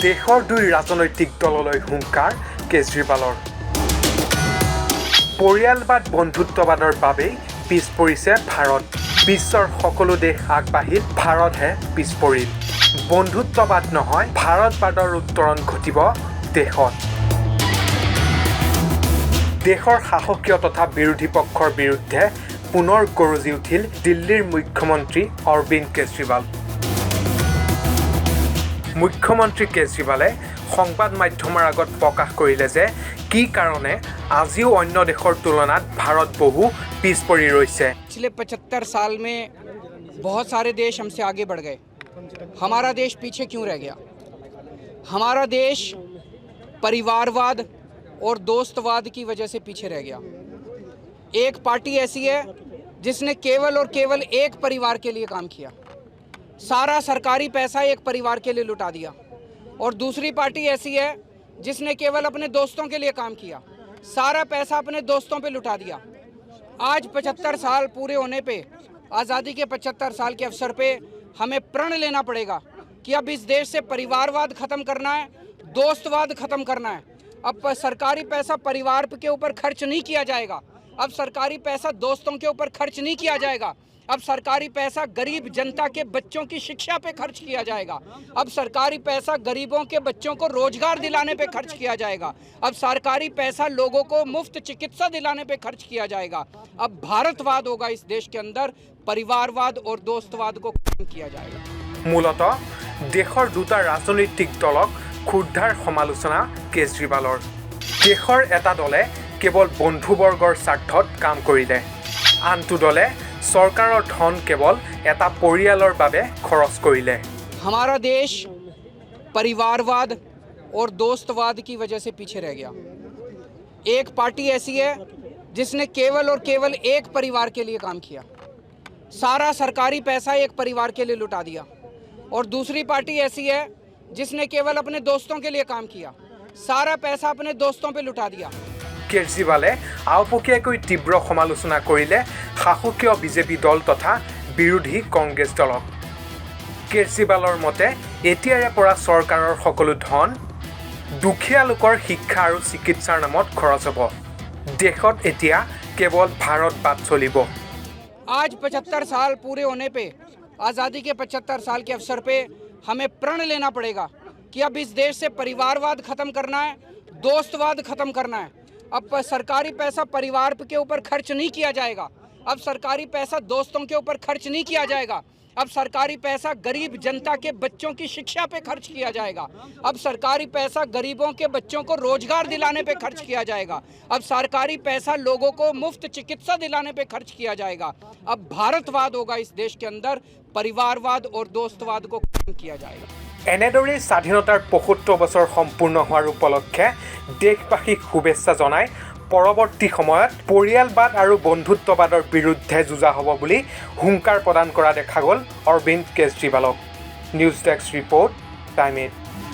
দেশৰ দুই ৰাজনৈতিক দললৈ হুংকাৰ কেজৰিৱালৰ পৰিয়ালবাদ বন্ধুত্ববাদৰ বাবেই পিছ পৰিছে ভাৰত বিশ্বৰ সকলো দেশ আগবাঢ়িল ভাৰতহে পিছ পৰিল বন্ধুত্ববাদ নহয় ভাৰতবাদৰ উত্তৰণ ঘটিব দেশত দেশৰ শাসকীয় তথা বিৰোধী পক্ষৰ বিৰুদ্ধে পুনৰ গৰজি উঠিল দিল্লীৰ মুখ্যমন্ত্ৰী অৰবিন্দ কেজৰিৱাল মুখ্যমন্ত্ৰী কেজৰিৱালে সংবাদ মাধ্যমৰ আগত প্ৰকাশ কৰিলে যে কি কাৰণে আজিও অন্য দেশৰ তুলনাত ভাৰত বহু পিছ পৰি ৰৈছে पिछले 75 साल में बहुत सारे देश हमसे आगे बढ़ गए हमारा देश पीछे क्यों रह गया हमारा देश परिवारवाद और दोस्तवाद की वजह से पीछे रह गया एक पार्टी ऐसी है जिसने केवल और केवल एक परिवार के लिए काम किया सारा सरकारी पैसा एक परिवार के लिए लुटा दिया और दूसरी पार्टी ऐसी है जिसने केवल अपने दोस्तों के लिए काम किया सारा पैसा अपने दोस्तों पे लुटा दिया आज 75 साल पूरे होने पे आज़ादी के 75 साल के अवसर पे हमें प्रण लेना पड़ेगा कि अब इस देश से परिवारवाद ख़त्म करना है दोस्तवाद ख़त्म करना है अब सरकारी पैसा परिवार के ऊपर खर्च नहीं किया जाएगा अब सरकारी पैसा दोस्तों के ऊपर खर्च नहीं किया जाएगा अब सरकारी पैसा गरीब जनता के बच्चों की शिक्षा पे खर्च किया जाएगा अब सरकारी पैसा गरीबों के बच्चों को रोजगार दिलाने पे खर्च किया जाएगा अब सरकारी पैसा लोगों को मुफ्त चिकित्सा दिलाने पे खर्च किया जाएगा अब भारतवाद होगा इस देश के अंदर परिवारवाद और दोस्तवाद को खत्म किया जाएगा মূলতঃ দেশৰ দুটা ৰাজনৈতিক দলক ক্ষুদ্ধাৰ সমালোচনা কেজৰিৱালৰ দেশৰ এটা দলে কেৱল বন্ধুবৰ্গৰ স্বাৰ্থত কাম কৰিলে আনটো দলে চৰকাৰৰ ধন কেৱল এটা পৰিয়ালৰ বাবে খৰচ কৰিলে हमारा देश परिवारवाद और दोस्तवाद की वजह से पीछे रह गया एक पार्टी ऐसी है जिसने केवल और केवल एक परिवार के लिए काम किया सारा सरकारी पैसा एक परिवार के लिए लुटा दिया और दूसरी पार्टी ऐसी है जिसने केवल अपने दोस्तों के लिए काम किया सारा पैसा अपने दोस्तों पे लुटा दिया কেজৰিৱালে আওপকীয়াকৈ তীব্ৰ সমালোচনা কৰিলে শাসকীয় বিজেপি দল তথা বিৰোধী কংগ্ৰেছ দলক কেজৰিৱালৰ মতে এতিয়াৰে পৰা চৰকাৰৰ সকলো ধন দুখীয়া লোকৰ শিক্ষা আৰু চিকিৎসাৰ নামত খৰচ হ'ব দেশত এতিয়া কেৱল ভাৰতবাদ চলিব आज 75 साल पूरे होने पे आज़ादी के 75 साल के अवसर पे हमें प्रण लेना पड़ेगा कि अब इस देश से परिवारवाद ख़त्म करना है दोस्तवाद ख़त्म करना है अब सरकारी पैसा परिवार के ऊपर खर्च नहीं किया जाएगा अब सरकारी पैसा दोस्तों के ऊपर खर्च नहीं किया जाएगा अब सरकारी पैसा गरीब जनता के बच्चों की शिक्षा पे खर्च किया जाएगा अब सरकारी पैसा गरीबों के बच्चों को रोजगार दिलाने पे खर्च किया जाएगा अब सरकारी पैसा लोगों को मुफ्त चिकित्सा दिलाने पे खर्च किया जाएगा अब भारतवाद होगा इस देश के अंदर परिवारवाद और दोस्तवाद को खत्म किया जाएगा এনেদৰেই স্বাধীনতাৰ ৭৫ বছৰ সম্পূৰ্ণ হোৱাৰ উপলক্ষে দেশবাসীক শুভেচ্ছা জনাই পৰৱৰ্তী সময়ত পৰিয়ালবাদ আৰু বন্ধুত্ববাদৰ বিৰুদ্ধে যুঁজা হ'ব বুলি হুংকাৰ প্ৰদান কৰা দেখা গ'ল অৰবিন্দ কেজৰিৱালক নিউজ ডেস্ক ৰিপৰ্ট টাইম 8